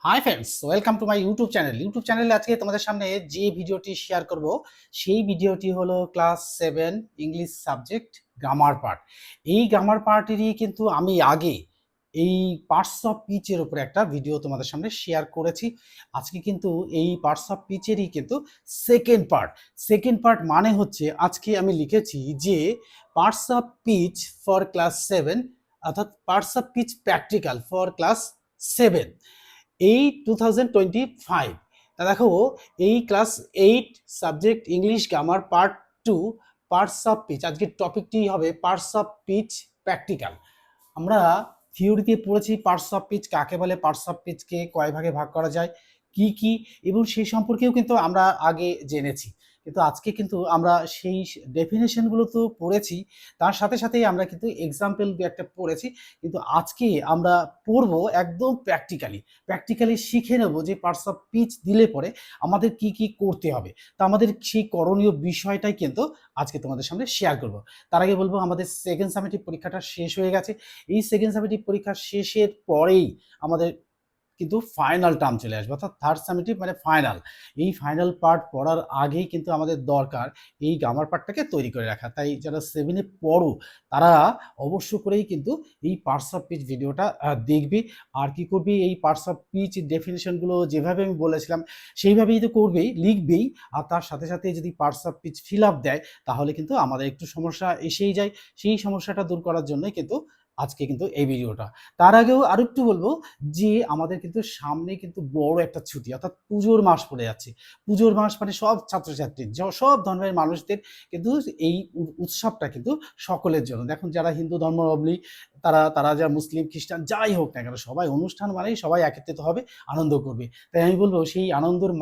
Hi friends, welcome to my YouTube channel. YouTube চ্যানেলে আজকে তোমাদের সামনে যে ভিডিওটি শেয়ার করব সেই ভিডিওটি হলো class 7 English subject grammar part. এই গ্রামার পার্টেরই কিন্তু আমি আগে এই পার্টস অফ পিচের উপরে একটা ভিডিও তোমাদের সামনে শেয়ার করেছি। আজকে কিন্তু এই পার্টস অফ পিচেরই কিন্তু সেকেন্ড পার্ট মানে হচ্ছে আজকে আমি লিখেছি যে parts of speech for class 7, অর্থাৎ parts of speech practical for class 7 এই 2025। তা দেখো, এই class 8 subject English grammar part 2 parts of speech, আজকের টপিকটি হবে পার্টস অফ পিচ প্র্যাকটিক্যাল। আমরা থিওরিতে পড়েছি পার্টস অফ পিচ কাকে বলে, পার্টস অফ পিচকে কয় ভাগে ভাগ করা যায়, কি কি, এবং সেই সম্পর্কেও কিন্তু আমরা আগে জেনেছি। কিন্তু আজকে কিন্তু আমরা সেই ডেফিনেশনগুলো তো পড়েছি, তার সাথে সাথেই আমরা কিন্তু এক্সাম্পল দু একটা পড়েছি। কিন্তু আজকে আমরা পড়বো একদম প্র্যাকটিক্যালি শিখে নেব যে পার্টস অফ পিচ দিলে পরে আমাদের কি কি করতে হবে। তা আমাদের সেই করণীয় বিষয়টাই কিন্তু আজকে তোমাদের সামনে শেয়ার করব। তার আগে বলবো, আমাদের সেকেন্ড সামেটিভ পরীক্ষাটা শেষ হয়ে গেছে। এই সেকেন্ড সামেটিভ পরীক্ষা শেষের পরেই আমাদের কিন্তু ফাইনাল টার্ম চলে আসবে, অর্থাৎ থার্ড সামেটিভ মানে ফাইনাল। এই ফাইনাল পার্ট পড়ার আগেই কিন্তু আমাদের দরকার এই গ্রামার পার্টটাকে তৈরি করে রাখা। তাই যারা 7-এ পড়ো তারা অবশ্য করেই কিন্তু এই পার্টস অফ পিচ ভিডিওটা দেখবি। আর কি করবি, এই পার্টস অফ পিচ ডেফিনেশনগুলো যেভাবে আমি বলেছিলাম সেইভাবেই তো করবেই, লিখবেই। আর তার সাথে সাথে যদি parts of speech fill up দেয় তাহলে কিন্তু আমাদের একটু সমস্যা এসেই যায়। সেই সমস্যাটা দূর করার জন্যই কিন্তু আজকে কিন্তু এই ভিডিওটা। তার আগেও আরো একটু বলবো যে আমাদের কিন্তু সামনে কিন্তু বড় একটা ছুটি, অর্থাৎ পুজোর মাস পড়ে যাচ্ছে। পুজোর মাস মানে সব ছাত্রছাত্রী, সব ধর্মের মানুষদের কিন্তু এই উৎসবটা কিন্তু সকলের জন্য। দেখুন, যারা হিন্দু ধর্মাবলম্বী, তারা তারা যারা মুসলিম খ্রিস্টান যাই হোক না কেন, সবাই অনুষ্ঠান মানেই সবাই একত্রিত হবে, আনন্দ করবে। তাই আমি বলবো সেই আনন্দের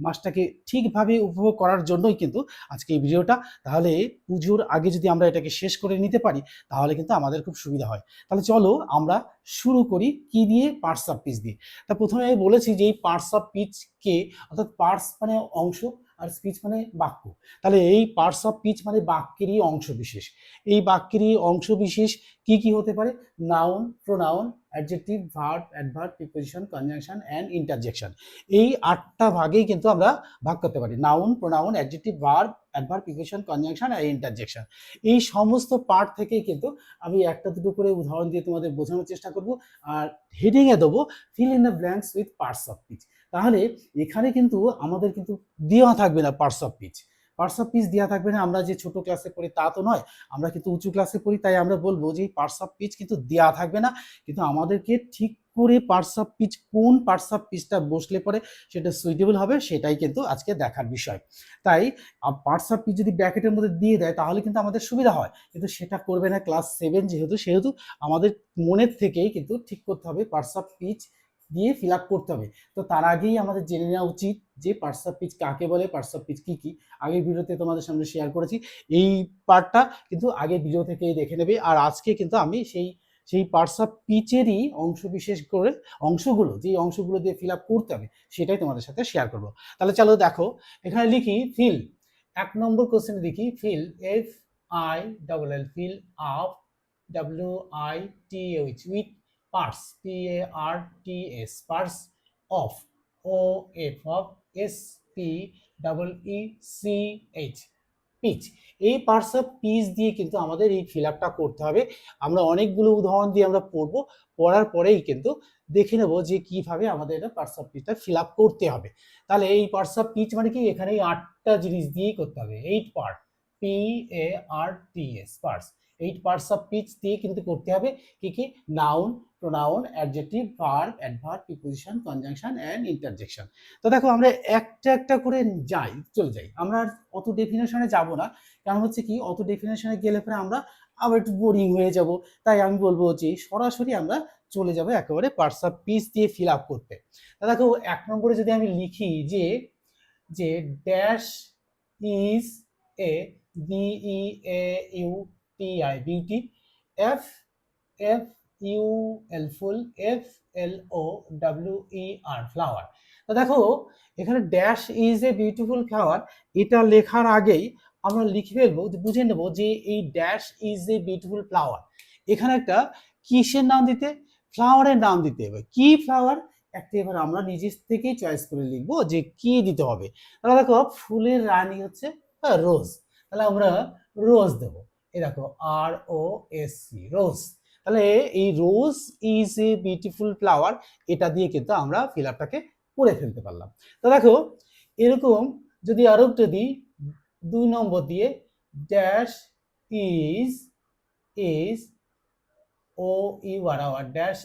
মাসটাকে ঠিকভাবে উপভোগ করার জন্যই কিন্তু আজকে এই ভিডিওটা। তাহলে পুজোর আগে যদি আমরা এটাকে শেষ করে নিতে পারি তাহলে কিন্তু আমাদের খুব সুবিধা হয়। তাহলে চলো আমরা শুরু করি কি দিয়ে, পার্টস অফ পিচ দিয়ে। তা প্রথমে আমি বলেছি যে এই পার্টস অফ পিচকে, অর্থাৎ পার্টস মানে অংশ আর স্পিচ মানে বাক্য। তাহলে এই পার্টস অফ পিচ মানে বাক্যেরই অংশ বিশেষ। এই বাক্যেরই অংশ বিশেষ কি কি হতে পারে? Noun, pronoun, adjective, verb, adverb, preposition, conjunction and interjection. এই 8টা ভাগেই কিন্তু আমরা ভাগ করতে পারি। Noun, pronoun, adjective, verb, adverb, preposition, conjunction আর ইন্টারজেকশন। এই সমস্ত পার্ট থেকেই কিন্তু আমি একটা দুটো করে উদাহরণ দিয়ে তোমাদের বোঝানোর চেষ্টা করব। আর হেডিংয়ে দেবো fill in the blanks with parts of speech. তাহলে এখানে কিন্তু আমাদের কিন্তু দেওয়া থাকবে না parts of speech. Parts of speech দেওয়া থাকবে না। আমরা যে ছোট ক্লাসে পড়ি তা তো নয়, আমরা কিন্তু উঁচু ক্লাসে পড়ি। তাই আমরা বলবো যে পার্টস অফ পিচ কিন্তু দেওয়া থাকবে না, কিন্তু আমাদেরকে ঠিক করে পার্টস অফ পিচ, কোন পার্টস অফ পিচটা বসলে পরে সেটা সুইটেবল হবে সেটাই কিন্তু আজকে দেখার বিষয়। তাই পার্টস অফ পিচ যদি ব্র্যাকেটের মধ্যে দিয়ে দেয় তাহলে কিন্তু আমাদের সুবিধা হয়, কিন্তু সেটা করবে না ক্লাস 7 সেহেতু আমাদের মনের থেকেই কিন্তু ঠিক করতে হবে পার্টস অফ পিচ দিয়ে ফিল আপ করতে হবে। তো তার আগেই আমাদের জেনে নেওয়া উচিত যে পার্টস অফ পিচ কাকে বলে, পার্টস অফ পিচ কি কি। আগের ভিডিওতে তোমাদের সামনে শেয়ার করেছি। এই পার্টটা কিন্তু আগের ভিডিও থেকেই দেখে নেবে। আর আজকে কিন্তু আমি সেই পার্টস অফ পিচেরই অংশ বিশেষ করে অংশগুলো, যে অংশগুলো দিয়ে ফিল আপ করতে হবে সেটাই তোমাদের সাথে শেয়ার করবো। তাহলে চলো দেখো, এখানে লিখি ফিল। 1 নম্বর কোশ্চেনে লিখি feel, FILL, fill up, WITH, with parts, PARTS, parts of, OF, SPEECH, pitch. এই পার্টস অফ পিচ দিয়ে কিন্তু আমাদের এই ফিল আপটা করতে হবে। আমরা অনেকগুলো উদাহরণ দিয়ে আমরা পড়বো, পড়ার পরেই কিন্তু দেখে নেব যে কিভাবে আমাদের এটা পার্টস অফ পিচটা ফিল আপ করতে হবে। তাহলে এই পার্টস অফ পিচ মানে কি, এখানে এই 8টা জিনিস দিয়েই করতে হবে। 8 part, PARTS, parts. 8 parts of speech দিয়ে কিন্তু করতে হবে কি কি? Noun, pronoun, adjective, verb, adverb, preposition, conjunction and interjection. তো দেখো, আমরা একটা একটা করে চলে যাই। আমরা অত ডেফিনেশনে যাব না, কারণ হচ্ছে কি, অত ডেফিনেশনে গেলে পরে আমরা আবার একটু বোরিং হয়ে যাব। তাই আমি বলবো যে সরাসরি আমরা চলে যাবো একেবারে পার্টস অফ পিচ দিয়ে ফিল আপ করতে। তা দেখো, 1 নম্বরে যদি আমি লিখি যে যে dash is a, BEAUTI, beauty, FFUL, full, FLOWER, flower. তো দেখো, এখানে dash is a beautiful flower এটা লেখার আগেই আমরা লিখে ফেলবো, বুঝে নেবো যে এই dash is a beautiful flower, এখানে একটা কিসের নাম দিতে, ফ্লাওয়ারের নাম দিতে হবে। কি ফ্লাওয়ার? একটা এবার আমরা নিজে থেকেই চয়েস করে লিখবো যে কি দিতে হবে। তাহলে দেখো ফুলের রানী হচ্ছে রোজ, তাহলে আমরা রোজ দেবো। এই দেখো ROSC রোজ। তাহলে এই রোজ ইজ এ বিউটিফুল ফ্লাওয়ার, এটা দিয়ে কিন্তু আমরা ফিল আপটাকে করে ফেলতে পারলাম। তো দেখো এরকম যদি আরো যদি 2 নম্বর দিয়ে dash is O U R our dash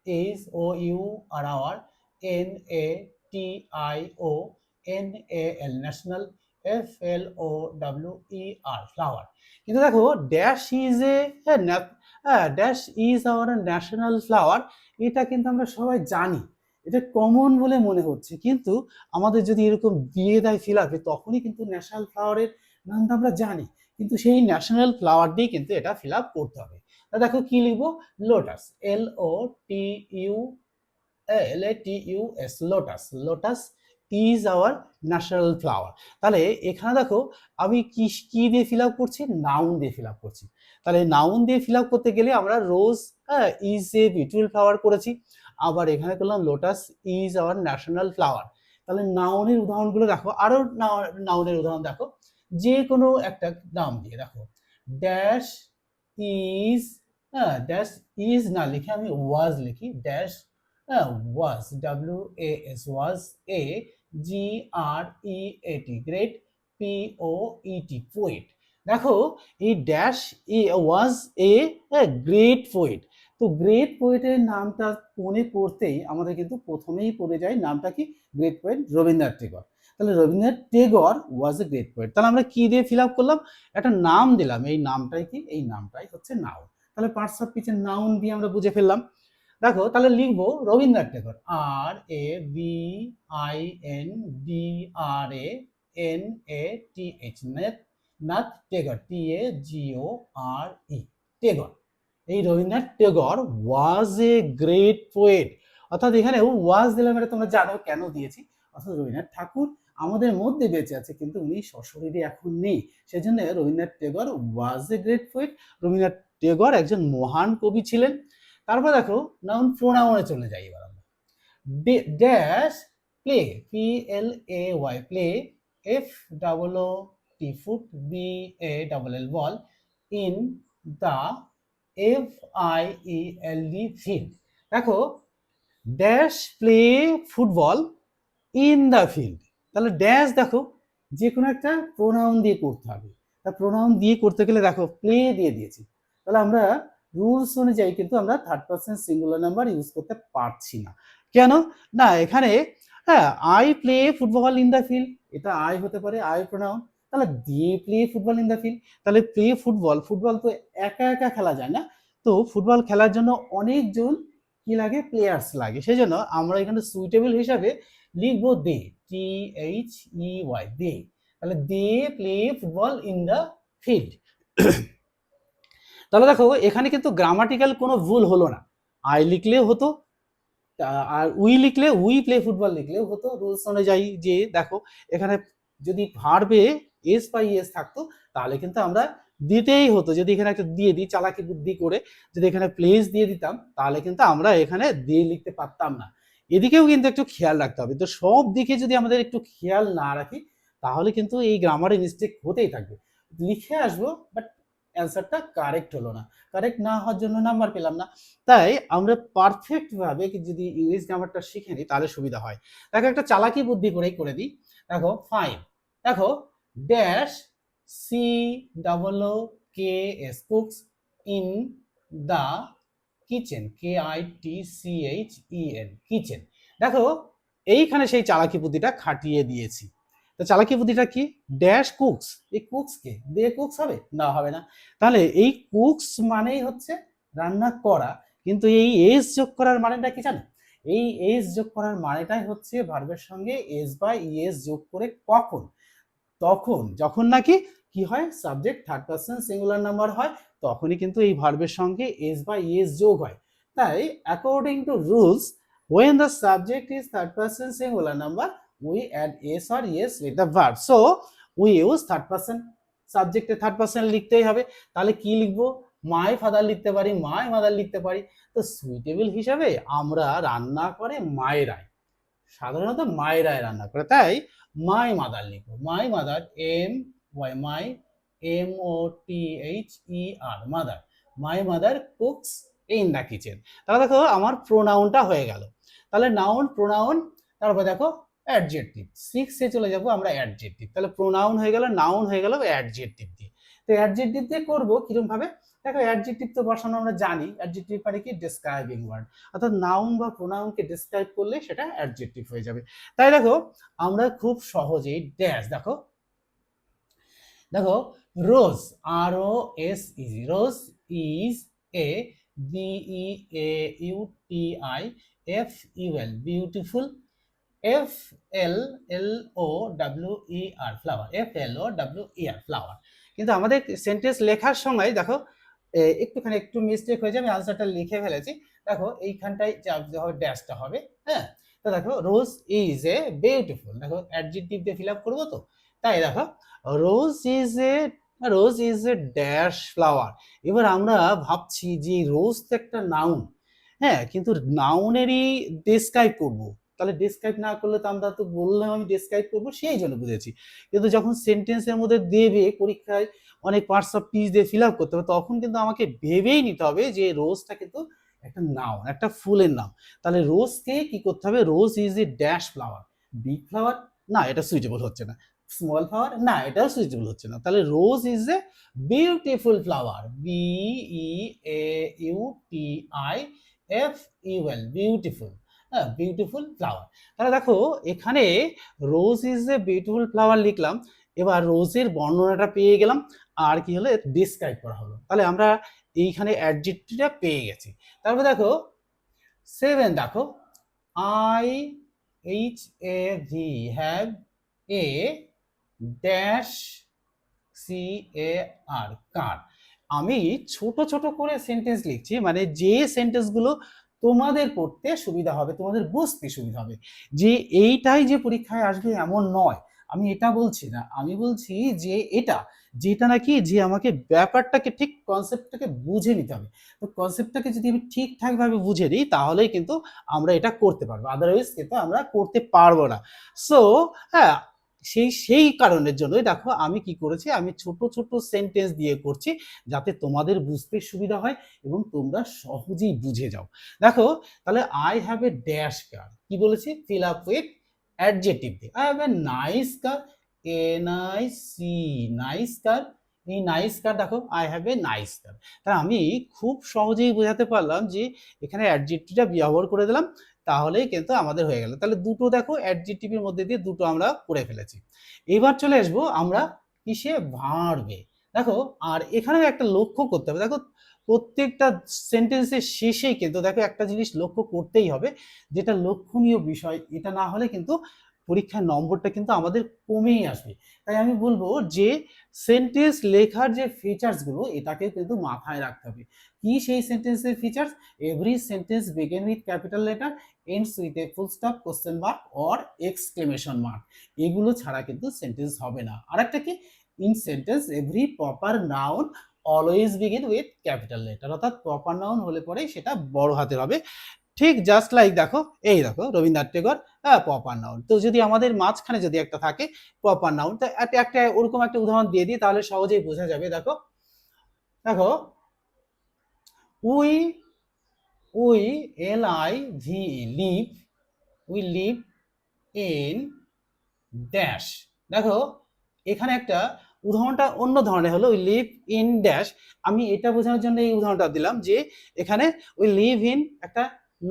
is O U R R N A T I O N A L national FLOWER flower। কিন্তু দেখো dash is a dash is our national flower, এটা কিন্তু আমরা সবাই জানি, এটা common বলে মনে হচ্ছে, কিন্তু আমাদের যদি এরকম দিয়ে দেয় ফিল আপে তখনই কিন্তু ন্যাশনাল ফ্লাওয়ারের নামটা আমরা জানি, কিন্তু সেই ন্যাশনাল ফ্লাওয়ার দিয়ে কিন্তু এটা ফিল আপ করতে হবে। দেখো কি লিখবো, lotus LOTUS lotus, lotus is our national flower. তাহলে এখানে দেখো আমি কি দিয়ে ফিল আপ করছি, নাউন দিয়ে ফিল আপ করছি। তাহলে নাউন দিয়ে ফিল আপ করতে গেলে আমরা রোজ ইজ এ বিউটিফুল ফ্লাওয়ার করেছি, আবার এখানে করলাম lotus is our national flower. তাহলে নাউনের উদাহরণগুলো দেখো, আরো নাউনের উদাহরণ দেখো, যে কোনো একটা নাম দিয়ে দেখো ড্যাশ ইজ, ড্যাশ ইজ না লিখে আমি ওয়াজ লিখি, dash was WAS was GREAT great POET poet. দেখো এই dash was a great poet, তো গ্রেট পোয়েটের নামটা মনে পড়তেই আমাদের কিন্তু প্রথমেই পড়ে যায় নামটা কি, গ্রেট পোয়েট রবীন্দ্রনাথ টেগর। তাহলে Rabindranath Tagore was a great poet. তাহলে আমরা কি দিয়ে ফিল আপ করলাম, একটা নাম দিলাম, এই নামটাই কি, এই নামটাই হচ্ছে নাউন। তাহলে পার্টস অফ স্পিচের নাউন দিয়ে আমরা বুঝে ফেললাম। দেখো তাহলে লিখবো রবীন্দ্রনাথ টেগর RABINDRANATH নাথ টেগর TAGORE টেগর। এই Rabindranath Tagore was a great poet, অর্থাৎ এখানে ওয়াজ দিলাম, এটা তোমরা জানো কেন দিয়েছি, অর্থাৎ রবীন্দ্রনাথ ঠাকুর আমাদের মধ্যে বেঁচে আছে কিন্তু উনি সশরীরে এখন নেই, সেজন্য Rabindranath Tagore was a great poet. Rabindranath Tagore একজন মহান কবি ছিলেন। তারপর দেখো নাউন প্রোনাউনে চলে যাই এবার আমরা, dash play PLAY play FOOT foot BALL ball in the FIELD field. দেখো dash play football in the field, তাহলে ড্যাশ দেখো যে কোনো একটা প্রোনাউন দিয়ে করতে হবে, তা প্রোনাউন দিয়ে করতে গেলে দেখো প্লে দিয়ে দিয়েছি, তাহলে আমরা রুলস অনুযায়ী কিন্তু আমরা third person singular number use করতে পারছি না। কেন না, এখানে হ্যাঁ I play football in the field, এটা আই হতে পারে, আই প্রোনাউন, তাহলে দিয়ে play football in the field, তাহলে প্লে ফুটবল, ফুটবল তো একা একা খেলা যায় না, তো ফুটবল খেলার জন্য অনেকজন কি লাগে, প্লেয়ার্স লাগে, সেই জন্য আমরা এখানে সুইটেবল হিসাবে লিখবো দে THEY দে। তাহলে they play football in the field. তাহলে দেখো এখানে কিন্তু গ্রামাটিক্যাল কোনো ভুল হলো না, আই লিখলেও হতো আর উই লিখলে উই প্লে ফুটবল লিখলেও হতো রুলস অনুযায়ী। যে দেখো এখানে যদি ভার্বে এস বা ইএস থাকতো তাহলে কিন্তু আমরা দিতেই হতো, যদি এখানে একটা দিয়ে দিই চালাকি বুদ্ধি করে, যদি এখানে প্লেস দিয়ে দিতাম তাহলে কিন্তু আমরা এখানে দিয়ে লিখতে পারতাম না। এদিকেও কিন্তু একটু খেয়াল রাখতে হবে, তো সব দিকে যদি আমাদের একটু খেয়াল না রাখি তাহলে কিন্তু এই গ্রামারে মিস্টেক হতেই থাকবে, লিখে আসবো বাট অ্যান্সারটা কারেক্ট হলো না, কারেক্ট না হওয়ার জন্য নাম্বার পেলাম না। তাই আমরা পারফেক্ট ভাবে যদি ইংলিশ গ্রামারটা শিখে নিই তাহলে সুবিধা হয়। দেখো একটা চালাকি বুদ্ধি করেই করে দিই, দেখো ফাইন, দেখো dash COOKS cooks in the kitchen KITCHEN kitchen. দেখো এইখানে সেই চালাকি বুদ্ধিটা খাটিয়ে দিয়েছি। তো চালাকি বুদ্ধিটা কি, ড্যাশ কুকস, এই কুকস কে দিয়ে কুকস হবে না, হবে না, তাহলে এই কুকস মানেই হচ্ছে রান্না করা, কিন্তু এই এস যোগ করার মানেটা কি জানো, এই এস যোগ করার মানেটাই হচ্ছে ভার্বের সঙ্গে এস বা ইএস যোগ করে কখন, তখন যখন নাকি কি হয় subject third person singular number হয় তখনই কিন্তু এই ভার্বের সঙ্গে এস বা ইএস যোগ হয়। তাই according to rules when the subject is third person singular number we add s or es with the verb, so we use third person, সাবজেক্টে থার্ড পারসন লিখতেই হবে। তাহলে কি লিখবো, মাই ফাদার লিখতে পারি, মাই মাদার লিখতে পারি। তো সুইটেবল হিসাবে আমরা রান্না করে মায়েরাই, সাধারণত মায়েরাই রান্না করে, তাই মাই মাদার লিখবো। My mother, M Y, my M O T H E R, mother, my mother cooks in the kitchen. তাহলে দেখো আমার প্রোনাউনটা হয়ে গেল। তাহলে নাউন, প্রোনাউন, তারপর দেখো অ্যাডজেক্টিভ। 6 চলে যাবো আমরা অ্যাডজেক্টিভ। তাহলে প্রোনাউন হয়ে গেল, নাউন হয়ে গেল, অ্যাডজেক্টিভ দিয়ে। তো অ্যাডজেক্টিভ দিয়ে করবো কিরকম ভাবে? দেখো অ্যাডজেক্টিভ তো বসানো আমরা জানি, অ্যাডজেক্টিভ মানে কি? ডেসক্রাইবিং ওয়ার্ড, অর্থাৎ নাউন বা প্রোনাউনকে ডেসক্রাইব করলে সেটা অ্যাডজেক্টিভ হয়ে যাবে। তাই দেখো আমরা খুব সহজেই ড্যাশ, দেখো দেখো rose, R O S E, rose is a B E A U T I F U L, beautiful, F L L O W E R, flower, F L O W E R, flower. কিন্তু আমাদের sentence লেখার সময় দেখো একটুখানি একটু mistake হয়ে যাবে, আনসারটা লিখে ফেলেছি। দেখো এইখানটায় ড্যাশটা হবে, হ্যাঁ। তো দেখো রোজ ইজ এ বিউটিফুল, দেখো অ্যাডজেক্টিভ দিয়ে ফিল আপ করবো তো, তাই দেখো রোজ is A, rose is a dash flower. এবার আমরা ভাবছি যে রোজ তো একটা নাউন, হ্যাঁ, কিন্তু নাউনেরই ডেসক্রাইব করবো, তাহলে ডেসক্রাইব না করলে তো আমরা তো বললাম আমি ডেসক্রাইব করবো, সেই জন্য বুঝেছি। কিন্তু যখন সেন্টেন্সের মধ্যে দেবে পরীক্ষায় অনেক পার্টস অফ স্পিচ দিয়ে ফিল আপ করতে হবে, তখন কিন্তু আমাকে ভেবেই নিতে হবে যে রোজটা কিন্তু একটা নাউন, একটা ফুলের নাম। তাহলে রোজকে কি করতে হবে? রোজ is a dash flower, big flower না, এটা সুইটেবল হচ্ছে না, স্মল ফ্লাওয়ার না, এটাও সুইটেবল হচ্ছে না। তাহলে rose is a beautiful flower, B E A U T I F U L, beautiful, হ্যাঁ, বিউটিফুল ফ্লাওয়ার। তাহলে দেখো এখানে rose is a beautiful flower লিখলাম, এবার রোজের বর্ণনাটা পেয়ে গেলাম, আর কি হলো? ডিসক্রাইব করা হলো। তাহলে আমরা এইখানে অ্যাডজেক্টিভটা পেয়ে গেছি। তারপর দেখো 7, দেখো I H A V, have a dash C A R, car. আমি ছোট ছোট করে সেন্টেন্স লিখছি, মানে যে সেন্টেন্সগুলো তোমাদের পড়তে সুবিধা হবে, তোমাদের বুঝতে সুবিধা হবে। যে এইটাই যে পরীক্ষায় আসবে এমন নয়, আমি এটা বলছি না, আমি বলছি যে এটা যেটা নাকি যে আমাকে ব্যাপারটাকে ঠিক কনসেপ্টটাকে বুঝে নিতে হবে। তো কনসেপ্টটাকে যদি আমি ঠিকঠাক ভাবে বুঝে নিই তাহলেই কিন্তু আমরা এটা করতে পারবো, আদারওয়াইজ কিন্তু আমরা করতে পারবো না। সো হ্যাঁ, সেই কারণের জন্যই দেখো আমি কি করেছি, আমি ছোট ছোট সেন্টেন্স দিয়ে করছি যাতে তোমাদের বুঝতে সুবিধা হয় এবং তোমরা সহজেই বুঝে যাও। দেখো তাহলে I have a dash car, কি বলেছি? ফিল আপ উইথ অ্যাডজেক্টিভ দিয়ে। I have a nice car, N I C, nice car. এই নাইস কার, দেখো I have a nice car. তাহলে আমি খুব সহজেই বোঝাতে পারলাম যে এখানে অ্যাডজেক্টিভটা ব্যবহার করে দিলাম, তাহলেই কিন্তু আমাদের হয়ে গেল। তাহলে দুটো দেখো অ্যাডজেক্টিভের মধ্যে দিয়ে দুটো আমরা করে ফেলেছি। এবার চলে আসবো আমরা কিসে? ভার্বে। দেখো আর এখানে একটা লক্ষ্য করতে হবে, দেখো প্রত্যেকটা সেন্টেন্সের শেষেই কিন্তু দেখো একটা জিনিস লক্ষ্য করতেই হবে, যেটা লক্ষণীয় বিষয়, এটা না হলে কিন্তু পরীক্ষার নম্বরটা কিন্তু আমাদের কমেই আসবে। তাই আমি বলবো যে সেন্টেন্স লেখার যে ফিচার্সগুলো এটাকে কিন্তু মাথায় রাখতে হবে। কি সেই সেন্টেন্সের features? Every sentence begin with capital letter, ends with a full stop, question mark or exclamation mark. এগুলো ছাড়া কিন্তু সেন্টেন্স হবে না। আর একটা কি? In sentence every proper noun always begin with capital letter, অর্থাৎ প্রপার নাউন হলে পরে সেটা বড় হাতের হবে। ঠিক জাস্ট লাইক দেখো, এই দেখো রবীন্দ্রনাথ টেগর, হ্যাঁ, প্রপার নাউন। তো যদি আমাদের মাঝখানে যদি একটা থাকে প্রপার নাউন, তো একটা ওরকম একটা উদাহরণ দিয়ে দিই তাহলে সহজেই বোঝা যাবে। দেখো দেখো we, we L I V, live, we live in dash. দেখো এখানে একটা উদাহরণটা অন্য ধরনের হলো, উই লিভ ইন ড্যাশ। আমি এটা বোঝানোর জন্য এই উদাহরণটা দিলাম যে এখানে উই লিভ ইন একটা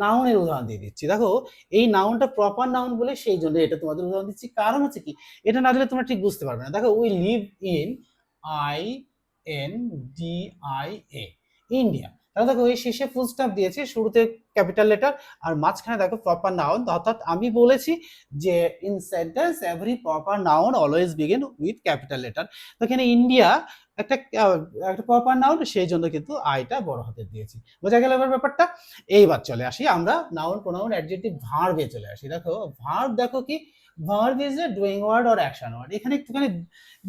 নাউনের উদাহরণ দিয়ে দিচ্ছি। দেখো এই নাউনটা প্রপার নাউন বলে সেই জন্য এটা তোমাদের উদাহরণ দিচ্ছি। কারণ হচ্ছে কি, এটা না দিলে তোমরা ঠিক বুঝতে পারবে না। দেখো we live in, I N D I A, India. তাহলে দেখো এই শেষে ফুল স্টপ দিয়েছে, শুরুতে ক্যাপিটাল লেটার, আর মাঝখানে দেখো প্রপার নাউন, অর্থাৎ আমি বলেছি যে in sentence every proper noun always begin with capital letter. তো এখানে ইন্ডিয়া একটা একটা প্রপার নাউন, সেই জন্য কিন্তু আইটা বড় হাতে দিয়েছি। বোঝা গেল এবার ব্যাপারটা। এইবার চলে আসি আমরা নাউন প্রোনাউন অ্যাডজেক্টিভ ভার্বে চলে আসি। দেখো ভার্ব, দেখো কি verb is a doing word or action word. এখানে একটুখানি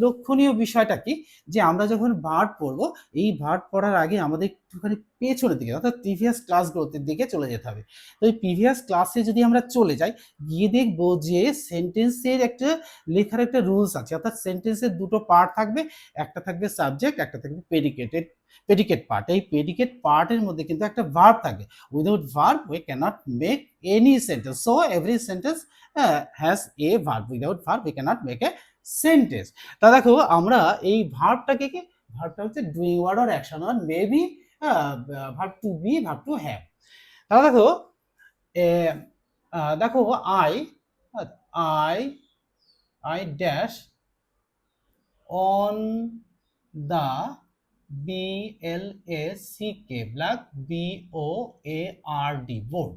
লক্ষণীয় বিষয়টা কি, যে আমরা যখন ভার্ব পড়বো, এই ভার্ব পড়ার আগে আমাদের একটুখানি পেছনের দিকে অর্থাৎ প্রিভিয়াস ক্লাসগুলোর দিকে চলে যেতে হবে। তো এই প্রিভিয়াস ক্লাসে যদি আমরা চলে যাই, গিয়ে দেখবো যে সেন্টেন্সের একটা লেখার একটা রুলস আছে, অর্থাৎ সেন্টেন্সের দুটো পার্ট থাকবে, একটা থাকবে সাবজেক্ট, একটা থাকবে প্রেডিকেট পার্ট। এই প্রেডিকেট পার্টের মধ্যে কিন্তু একটা ভার্ব থাকবে। Without verb we cannot make any sentence. So every sentence has a verb. Without verb we cannot make a sentence. তা দেখো আমরা এই ভার্বটাকে কি, ভার্বটা হচ্ছে doing word or action word, maybe verb to be, verb to have. তাহলে দেখো দেখো I I I dash on the BLACK black BOARD board.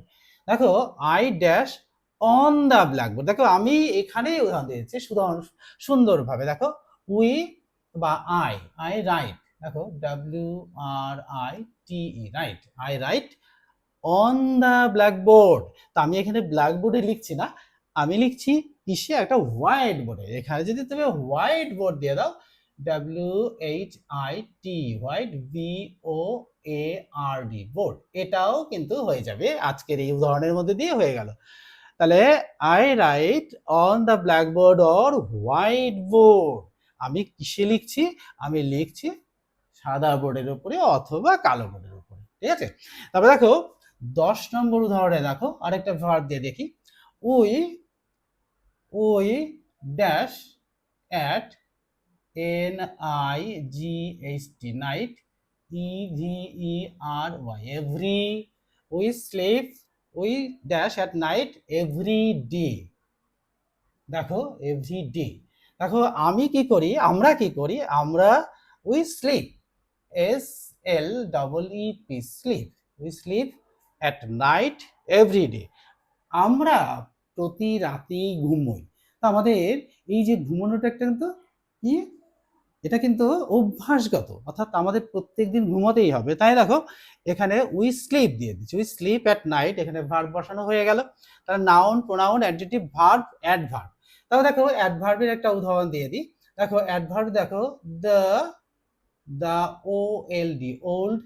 দেখো I dash on the blackboard. দেখো আমি এখানেই উদাহরণ দিয়েছি সুন্দরভাবে। দেখো উই বা আই রাইট, দেখো WRITE right, I right on the blackboard. তো আমি এখানে ব্ল্যাকবোর্ডে লিখছি না, আমি লিখছি কিসে, একটা হোয়াইট বোর্ডে। এখানে যদি তুমি হোয়াইট বোর্ড দিয়ে দাও, WHIT হোয়াইট BOARD বোর্ড, এটাও কিন্তু হয়ে যাবে। আজকের এই উদাহরণের মধ্যে দিয়ে হয়ে গেল। তাহলে I right on the blackboard or white board, আমি কিসে লিখছি, আমি লিখছি সাদা বোর্ডের উপরে অথবা কালো বোর্ডের উপরে। ঠিক আছে, তারপরে দেখো 10 নম্বর উদাহরণে দেখো আরেকটা ভার্ব দিয়ে দেখি। We dash at NIGHT night EVERY every, we sleep we dash at night every day. দেখো এভরি ডে, দেখো আমি কি করি, আমরা কি করি, আমরা we sleep SLEEP sleep, we sleep at night every day. আমরা প্রতি রাতেই ঘুমোই। তো আমাদের এই যে ঘুমানোটা কিন্তু কি, এটা কিন্তু অভ্যাসগত, অর্থাৎ আমাদের প্রত্যেকদিন ঘুমোতেই হবে। তাই দেখো এখানে উই স্লিপ দিয়ে দিচ্ছি, উই স্লিপ অ্যাট নাইট, এখানে ভার্ব বসানো হয়ে গেল। তাহলে noun pronoun adjective verb adverb. তাহলে দেখো অ্যাডভার্বের একটা উদাহরণ দিয়ে দিই। দেখো অ্যাডভার্ব, দেখো the OLD old,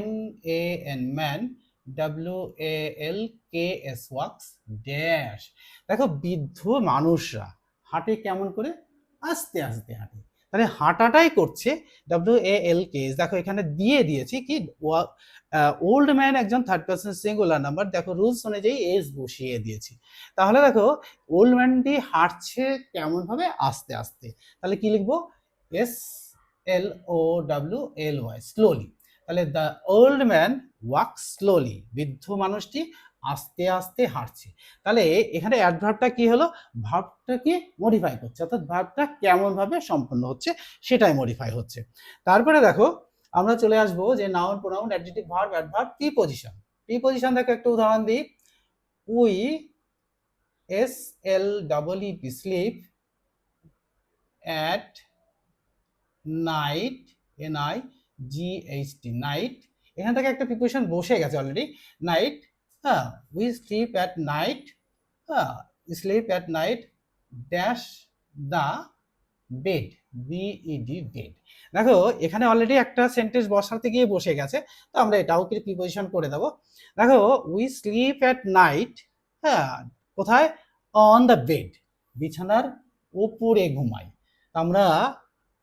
MAN man, WALKS wax dash. দেখো বৃদ্ধ মানুষরা হাঁটে কেমন করে, আস্তে আস্তে হাঁটে। তাহলে হাঁটাটাই করছে WALKS। দেখো এখানে দিয়ে দিয়েছি কি, ওল্ড ম্যান একজন থার্ড পারসন সিঙ্গুলার নাম্বার, দেখো রুলস অনুযায়ী এস বসিয়ে দিয়েছি। তাহলে দেখো ওল্ড ম্যানটি হাঁটছে কেমন ভাবে, আস্তে আস্তে। তাহলে কি লিখবো, SLOWLY স্লোলি। তাহলে the old man walk slowly, বৃদ্ধ মানুষটি আস্তে আস্তে হাঁটছে। তাহলে এখানে অ্যাডভার্বটা কি হলো, ভার্বটাকে মডিফাই করছে, অর্থাৎ ভার্বটা কেমন ভাবে সম্পন্ন হচ্ছে সেটাই মডিফাই হচ্ছে। তারপরে দেখো আমরা চলে আসবো যে noun pronoun adjective verb adverb preposition. Preposition দেখো একটা উদাহরণ দিই। We SLEEP slip at night NIGHT night, এখান থেকে একটা প্রিপোজিশন বসে গেছে অলরেডি, নাইট। হ্যাঁ, উই স্লিপ অ্যাট নাইট, হ্যাঁ slip at night dash the bed BED bed. দেখো এখানে অলরেডি একটা সেন্টেন্স বসাতে গিয়ে বসে গেছে, তো আমরা এটাও কি প্রিপোজিশন করে দেবো। দেখো উই স্লিপ অ্যাট নাইট, হ্যাঁ কোথায়, অন দ্য বেড, বিছানার উপরে ঘুমাই। আমরা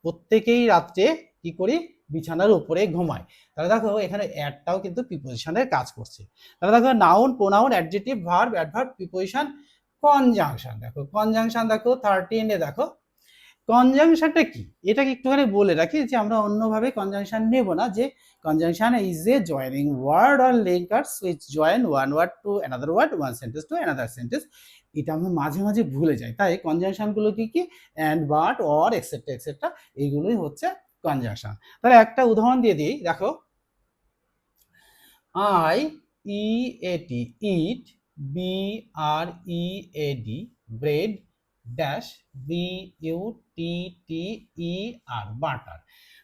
প্রত্যেকেই রাত্রে কি করি, বিছানার উপরে ঘুমাই। তাহলে দেখো এখানে অ্যাডটাও কিন্তু প্রিপোজিশনের কাজ করছে। তাহলে দেখো noun pronoun adjective verb adverb preposition conjunction. দেখো কনজাংশন দেখো 13 এ দেখো কনজাংশনটা কি, এটাকে একটুখানি বলে রাখি যে আমরা অন্যভাবে কনজাংশন নেব না, যে conjunction is a joining word or linkers which join one word to another word, one sentence to another sentence. এটা আমরা মাঝে মাঝে ভুলে যাই, তাই কনজাংশনগুলো কি কি, and, but, or, etcetera etcetera, এইগুলোই হচ্ছে কনজাংশন। তাহলে একটা উদাহরণ দিয়ে দিই। দেখো I E A T eat, B R E A D bread, dash B U T T E R butter.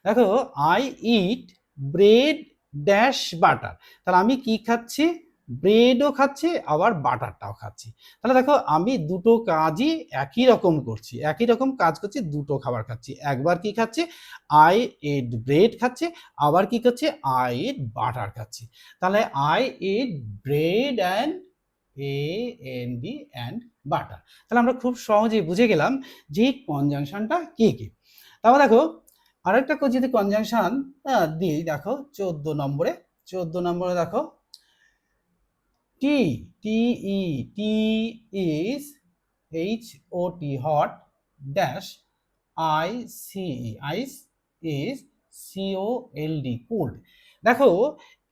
দেখো I eat bread dash butter, তাহলে আমি কি খাচ্ছি, ব্রেডও খাচ্ছি আবার বাটারটাও খাচ্ছি। তাহলে দেখো আমি দুটো কাজই একই রকম করছি, একই রকম কাজ করছি, দুটো খাবার খাচ্ছি। একবার কি খাচ্ছি, আই ইট ব্রেড খাচ্ছি, আবার কি করছি, আই ইট বাটার খাচ্ছি। তাহলে I eat bread and A N D and butter. তাহলে আমরা খুব সহজেই বুঝে গেলাম যে কনজাংশনটা কি কি। তারপর দেখো আরেকটা যদি কনজাংশন দিই, দেখো 14 নম্বরে দেখো tea, T E T is H O T hot, dash I C E ice is C O L D cold. দেখো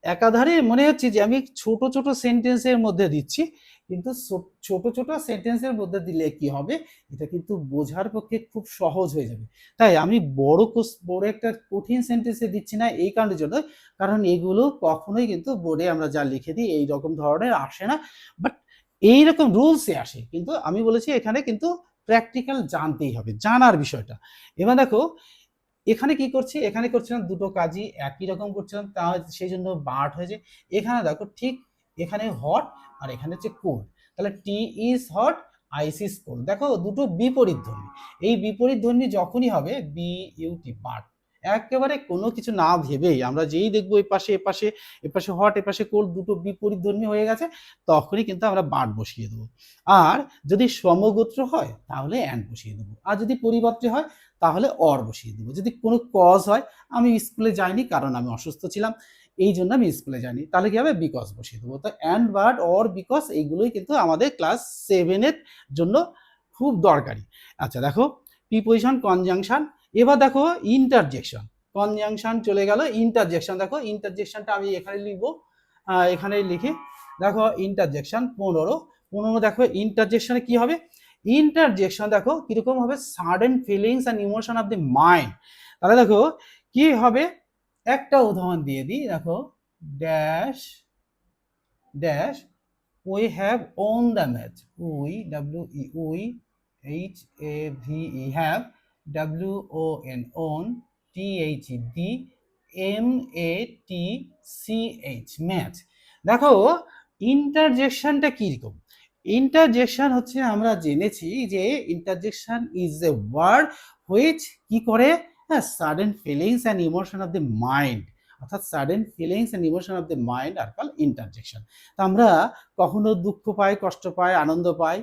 একাধারে মনে হচ্ছে যে আমি ছোট ছোট সেন্টেন্সের মধ্যে দিচ্ছি, কিন্তু ছোট ছোট সেন্টেন্সের মধ্যে দিলে কি হবে, এটা কিন্তু বোঝার পক্ষে খুব সহজ হয়ে যাবে। তাই আমি বড় একটা কঠিন সেন্টেন্সে দিচ্ছি না এই কারণের জন্য, কারণ এগুলো কখনোই কিন্তু বোর্ডে আমরা যা লিখে দিই এই রকম ধরনের আসে না, বাট এইরকম রুলসে আসে। কিন্তু আমি বলেছি এখানে কিন্তু প্র্যাকটিক্যাল জানতেই হবে, জানার বিষয়টা। এবার দেখো এখানে কি করছি, এখানে করছিলাম দুটো কাজই একই রকম করছিলাম, তা সেই জন্য বার্ট হয়েছে। এখানে দেখো ঠিক এখানে হট আর এখানে হচ্ছে কোল্ড, তাহলে tea is hot, ice is cold. দেখো দুটো বিপরীত ধ্বনি, এই বিপরীত ধ্বনি যখনই হবে বি ইউটি বার্ট, একেবারে কোনো কিছু না ভেবেই আমরা যেই দেখবো এপাশে এপাশে, এপাশে হট এপাশে কোল্ড, দুটো বিপরীত ধ্বনি হয়ে গেছে, তখনই কিন্তু আমরা বার্ট বসিয়ে দেবো। আর যদি সমগোত্র হয় তাহলে অ্যান্ড বসিয়ে দেবো, আর যদি পরিবাত্রে হয় তাহলে অর বসিয়ে দেবো। যদি কোনো কজ হয়, আমি স্কুলে যাইনি কারণ আমি অসুস্থ ছিলাম, এই জন্য আমি স্কুলে যাইনি, তাহলে কি হবে, বিকজ বসিয়ে দেবো। তো অ্যান্ড, বাট, অর, বিকজ এইগুলোই কিন্তু আমাদের ক্লাস 7-এর জন্য খুব দরকারি। আচ্ছা দেখো প্রিপোজিশন, কনজাংশন, এবার দেখো ইন্টারজেকশন। কনজাংশন চলে গেল, ইন্টারজেকশন দেখো, ইন্টারজেকশনটা আমি এখানে লিখবো, এখানে লিখি। দেখো ইন্টারজেকশন 15 দেখো ইন্টারজেকশনে কি হবে, ইন্টারজেকশন দেখো কিরকম হবে, sudden feelings and emotion of the mind. তাহলে দেখো কি হবে, একটা উদাহরণ দিয়ে দিই, দেখো dash dash we have won the match, we W E we H A V E have, W O N won, T H E D M A T C H match. দেখো ইন্টারজেকশনটা কিরকম, ইন্টারজেকশন হচ্ছে আমরা জেনেছি যে interjection is a word which কি করে, sudden feelings and emotion of the mind, অর্থাৎ sudden feelings and emotion of the mind are call interjection. তো আমরা কখনো দুঃখ পাই, কষ্ট পাই, আনন্দ পাই,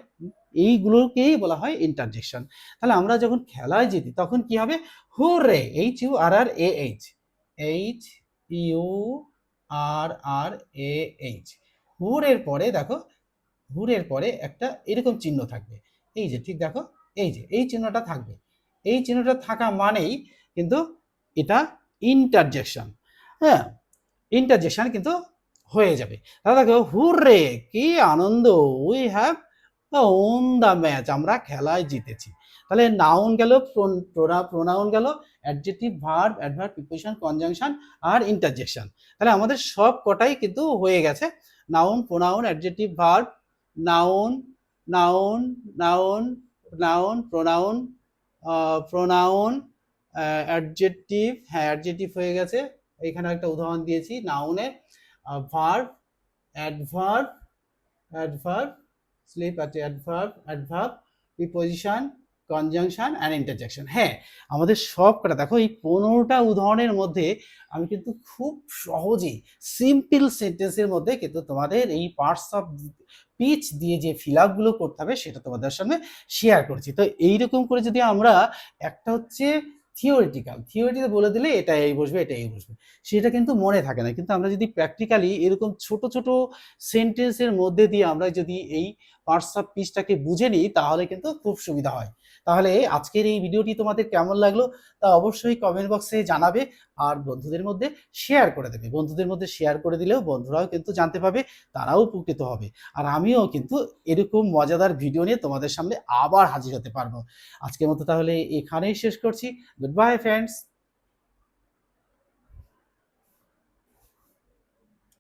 এইগুলোকেই বলা হয় ইন্টারজেকশন। তাহলে আমরা যখন খেলায় জিতি তখন কি হবে, hurrah, H U R R A H, H U R R A H, হুরের পরে দেখো, হুরের পরে একটা এরকম চিহ্ন থাকবে, এই যে ঠিক দেখো, এই যে এই চিহ্নটা থাকবে, এই চিহ্নটা থাকা মানেই কিন্তু এটা ইন্টারজেকশন। হ্যাঁ, ইন্টারজেকশন কিন্তু হয়ে যাবে। তাহলে দেখো হুররে, কি আনন্দ, we have won the match, আমরা খেলায় জিতেছি। তাহলে নাউন গেল, প্রোনাউন গেল, adjective, verb, adverb, preposition, conjunction আর ইন্টারজেকশন। তাহলে আমাদের সব কটাই কিন্তু হয়ে গেছে, noun, pronoun, adjective, verb, noun, noun, noun, noun, pronoun, pronoun, adjective, হ্যাঁ অ্যাডজেক্টিভ হয়ে গেছে, এখানে একটা উদাহরণ দিয়েছি নাউনের, ভার্ব, অ্যাডভার্ব, অ্যাডভার্ব, স্লিপ আছে adverb, adverb, preposition, conjunction and interjection. হ্যাঁ, আমাদের সব কটা দেখো এই 15টা উদাহরণের মধ্যে আমি কিন্তু খুব সহজেই সিম্পল সেন্টেন্সের মধ্যে কিন্তু তোমাদের এই পার্টস অফ স্পিচ দিয়ে যে ফিল আপগুলো করতে হবে সেটা তোমাদের সামনে শেয়ার করেছি। তো এইরকম করে যদি আমরা একটা হচ্ছে থিওরিটিতে বলে দিলে এটা এই বসবে, এটা এই বসবে, সেটা কিন্তু মনে থাকে না। কিন্তু আমরা যদি প্র্যাকটিক্যালি এরকম ছোট ছোট সেন্টেন্সের মধ্যে দিয়ে আমরা যদি এই পার্টস অফ স্পিচটাকে বুঝে নিই তাহলে কিন্তু খুব সুবিধা হয়। তাহলে আজকের এই ভিডিওটি তোমাদের কেমন লাগলো তা অবশ্যই কমেন্ট বক্সে জানাবে, আর বন্ধুদের মধ্যে শেয়ার করে দেবে। বন্ধুদের মধ্যে শেয়ার করে দিলেও বন্ধুরাও কিন্তু জানতে পাবে, তারাও উপকৃত হবে, আর আমিও কিন্তু এরকম মজাদার ভিডিও নিয়ে তোমাদের সামনে আবার হাজির হতে পারবো। আজকের মতো তাহলে এখানেই শেষ করছি। Good bye friends.